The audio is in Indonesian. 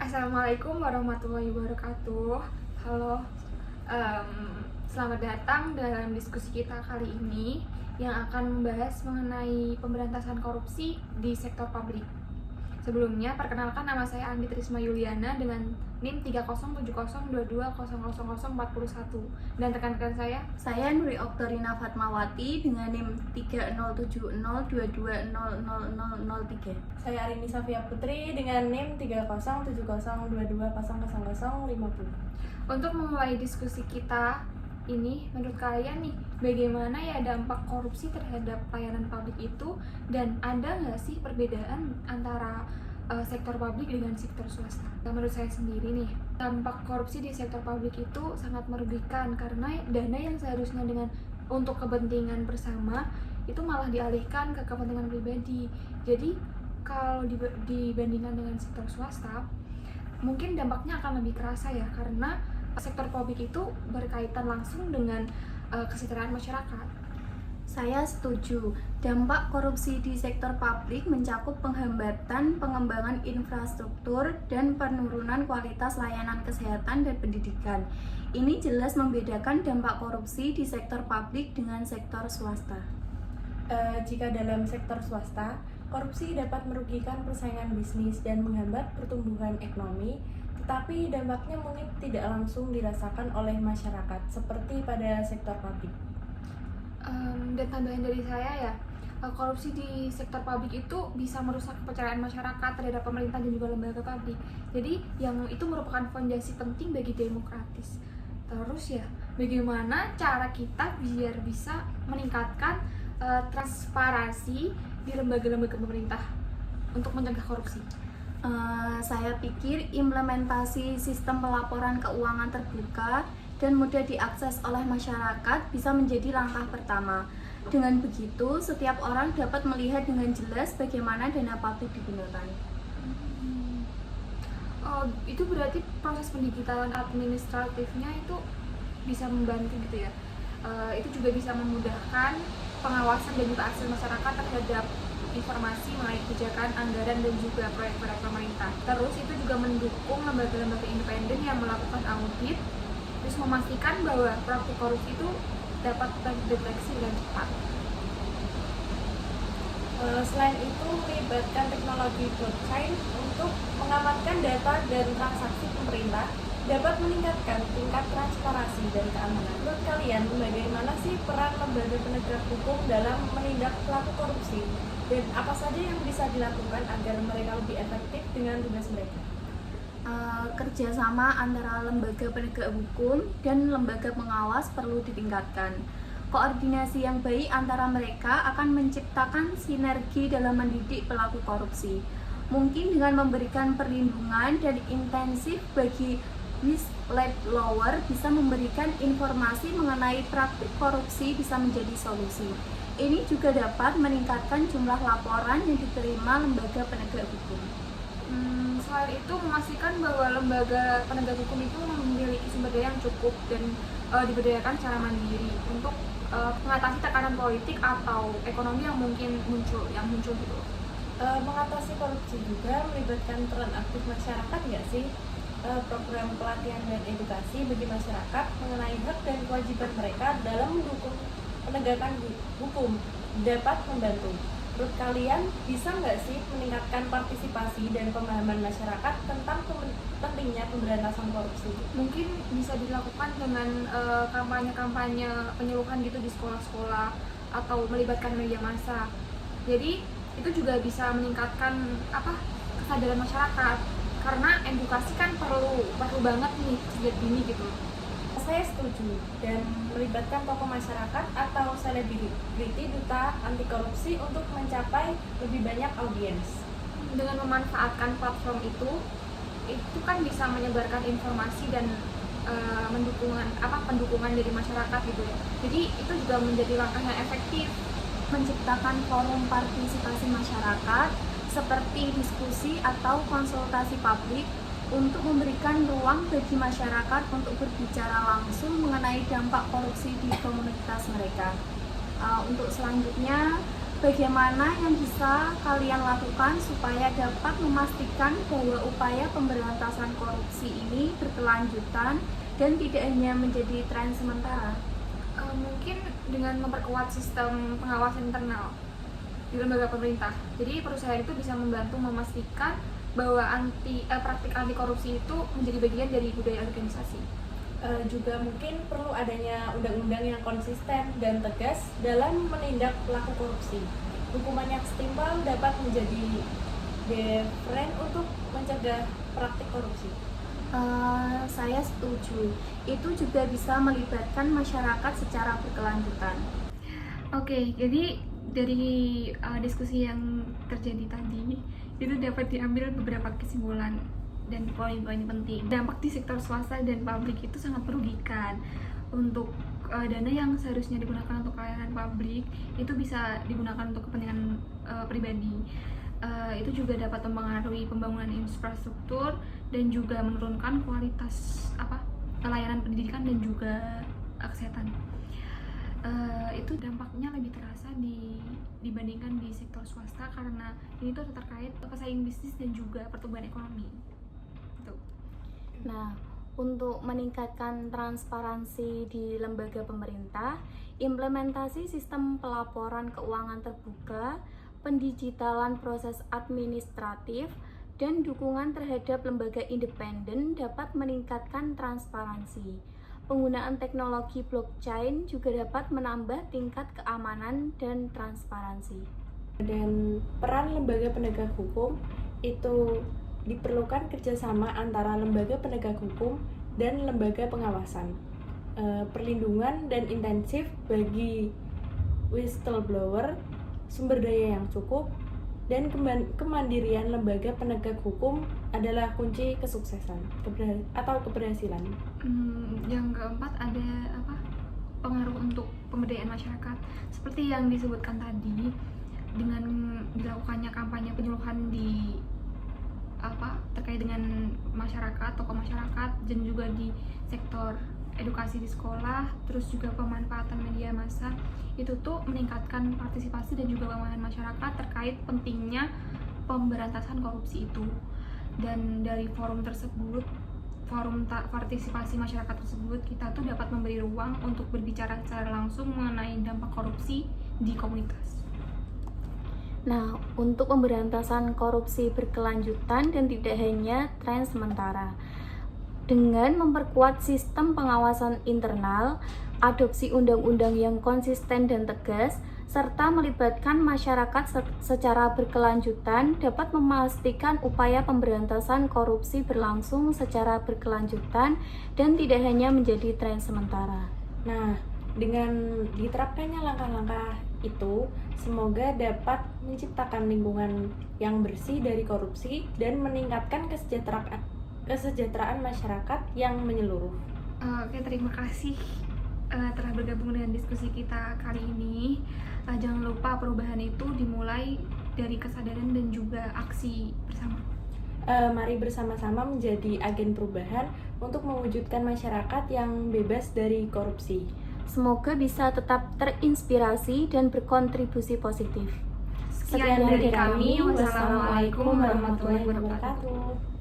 Assalamualaikum warahmatullahi wabarakatuh. Halo, selamat datang dalam diskusi kita kali ini yang akan membahas mengenai pemberantasan korupsi di sektor publik. Sebelumnya, perkenalkan nama saya Andi Trisma Yuliana dengan NIM 30702200041 dan rekan-rekan Saya Nuri Oktorina Fatmawati dengan NIM 30702200003. Saya Arini Safia Putri dengan NIM 30702200050. Untuk memulai diskusi kita ini, menurut kalian nih, bagaimana ya dampak korupsi terhadap pelayanan publik itu, dan ada nggak sih perbedaan antara sektor publik dengan sektor swasta? Nah, menurut saya sendiri nih, dampak korupsi di sektor publik itu sangat merugikan karena dana yang seharusnya untuk kepentingan bersama itu malah dialihkan ke kepentingan pribadi. Jadi kalau dibandingkan dengan sektor swasta, mungkin dampaknya akan lebih kerasa ya, karena sektor publik itu berkaitan langsung dengan kesejahteraan masyarakat. Saya setuju. Dampak korupsi di sektor publik mencakup penghambatan pengembangan infrastruktur dan penurunan kualitas layanan kesehatan dan pendidikan. Ini jelas membedakan dampak korupsi di sektor publik dengan sektor swasta. Jika dalam sektor swasta, korupsi dapat merugikan persaingan bisnis dan menghambat pertumbuhan ekonomi, tetapi dampaknya mungkin tidak langsung dirasakan oleh masyarakat seperti pada sektor publik. Dan tambahan dari saya ya, korupsi di sektor publik itu bisa merusak kepercayaan masyarakat terhadap pemerintah dan juga lembaga publik. Jadi yang itu merupakan fondasi penting bagi demokratis. Terus ya, bagaimana cara kita biar bisa meningkatkan transparansi di lembaga-lembaga pemerintah untuk mencegah korupsi? Saya pikir implementasi sistem pelaporan keuangan terbuka dan mudah diakses oleh masyarakat bisa menjadi langkah pertama. Dengan begitu, setiap orang dapat melihat dengan jelas bagaimana dana publik digunakan. Oh, itu berarti proses pendigitalan administratifnya itu bisa membantu gitu ya. Itu juga bisa memudahkan pengawasan dan juga akses masyarakat terhadap informasi mengenai kebijakan, anggaran, dan juga proyek-proyek pemerintah. Terus itu juga mendukung lembaga-lembaga independen yang melakukan audit, terus memastikan bahwa praktik korupsi itu dapat terdeteksi dengan cepat. Selain itu, melibatkan teknologi blockchain untuk mengamankan data dan transaksi pemerintah dapat meningkatkan tingkat transparansi dan keamanan. Menurut kalian, bagaimana sih peran lembaga penegak hukum dalam menindak pelaku korupsi? Dan apa saja yang bisa dilakukan agar mereka lebih efektif dengan tugas mereka? Kerjasama antara lembaga penegak hukum dan lembaga pengawas perlu ditingkatkan. Koordinasi yang baik antara mereka akan menciptakan sinergi dalam mendidik pelaku korupsi. Mungkin dengan memberikan perlindungan dan intensif bagi whistleblower bisa memberikan informasi mengenai praktik korupsi bisa menjadi solusi. Ini juga dapat meningkatkan jumlah laporan yang diterima lembaga penegak hukum. Selain itu, memastikan bahwa lembaga penegak hukum itu memiliki sumber daya yang cukup dan diberdayakan secara mandiri untuk mengatasi tekanan politik atau ekonomi yang mungkin muncul gitu. Mengatasi korupsi juga melibatkan peran aktif masyarakat nggak sih? Program pelatihan dan edukasi bagi masyarakat mengenai hak dan kewajiban mereka dalam mendukung penegakan hukum dapat membantu. Menurut kalian, bisa nggak sih meningkatkan partisipasi dan pemahaman masyarakat tentang pentingnya pemberantasan korupsi? Mungkin bisa dilakukan dengan kampanye-kampanye penyuluhan gitu di sekolah-sekolah atau melibatkan media massa. Jadi itu juga bisa meningkatkan kesadaran masyarakat, karena edukasi kan perlu banget nih sejak dini gitu. Saya setuju, dan melibatkan tokoh masyarakat atau selebriti duta anti korupsi untuk mencapai lebih banyak audiens. Dengan memanfaatkan platform itu kan bisa menyebarkan informasi dan pendukungan dari masyarakat gitu ya. Jadi itu juga menjadi langkah yang efektif. Menciptakan forum partisipasi masyarakat seperti diskusi atau konsultasi publik untuk memberikan ruang bagi masyarakat untuk berbicara langsung mengenai dampak korupsi di komunitas mereka. Untuk selanjutnya, Bagaimana yang bisa kalian lakukan supaya dapat memastikan bahwa upaya pemberantasan korupsi ini berkelanjutan dan tidak hanya menjadi tren sementara? Mungkin dengan memperkuat sistem pengawasan internal di lembaga pemerintah. Jadi perusahaan itu bisa membantu memastikan bahwa praktik anti korupsi itu menjadi bagian dari budaya organisasi. Juga mungkin perlu adanya undang-undang yang konsisten dan tegas dalam menindak pelaku korupsi. Hukuman yang setimpal dapat menjadi deterren untuk mencegah praktik korupsi. Saya setuju. Itu juga bisa melibatkan masyarakat secara berkelanjutan. Oke, jadi dari diskusi yang terjadi tadi itu dapat diambil beberapa kesimpulan dan poin-poin penting. Dampak di sektor swasta dan publik itu sangat merugikan. Untuk dana yang seharusnya digunakan untuk pelayanan publik itu bisa digunakan untuk kepentingan pribadi. Itu juga dapat mempengaruhi pembangunan infrastruktur dan juga menurunkan kualitas layanan pendidikan dan juga kesehatan. Itu dampaknya lebih terasa dibandingkan di sektor swasta karena ini tuh terkait pesaing bisnis dan juga pertumbuhan ekonomi. Gitu. Nah, untuk meningkatkan transparansi di lembaga pemerintah, implementasi sistem pelaporan keuangan terbuka, pendigitalan proses administratif, dan dukungan terhadap lembaga independen dapat meningkatkan transparansi. Penggunaan teknologi blockchain juga dapat menambah tingkat keamanan dan transparansi. Dan peran lembaga penegak hukum itu diperlukan kerjasama antara lembaga penegak hukum dan lembaga pengawasan, perlindungan dan intensif bagi whistleblower, sumber daya yang cukup, dan kemandirian lembaga penegak hukum adalah kunci kesuksesan atau keberhasilan. Yang keempat ada pengaruh untuk pemberdayaan masyarakat. Seperti yang disebutkan tadi, dengan dilakukannya kampanye penyuluhan terkait dengan masyarakat, tokoh masyarakat, dan juga di sektor edukasi di sekolah, terus juga pemanfaatan media massa, itu tuh meningkatkan partisipasi dan juga pemahaman masyarakat terkait pentingnya pemberantasan korupsi itu. Dan dari forum partisipasi masyarakat tersebut, kita tuh dapat memberi ruang untuk berbicara secara langsung mengenai dampak korupsi di komunitas. Nah, untuk pemberantasan korupsi berkelanjutan dan tidak hanya tren sementara, dengan memperkuat sistem pengawasan internal, adopsi undang-undang yang konsisten dan tegas, serta melibatkan masyarakat secara berkelanjutan dapat memastikan upaya pemberantasan korupsi berlangsung secara berkelanjutan dan tidak hanya menjadi tren sementara. Nah, dengan diterapkannya langkah-langkah itu, semoga dapat menciptakan lingkungan yang bersih dari korupsi dan meningkatkan kesejahteraan masyarakat yang menyeluruh. Oke, terima kasih telah bergabung dengan diskusi kita kali ini. Jangan lupa perubahan itu dimulai dari kesadaran dan juga aksi bersama. Mari bersama-sama menjadi agen perubahan untuk mewujudkan masyarakat yang bebas dari korupsi. Semoga bisa tetap terinspirasi dan berkontribusi positif. Sekian dari kami. Wassalamualaikum warahmatullahi wabarakatuh.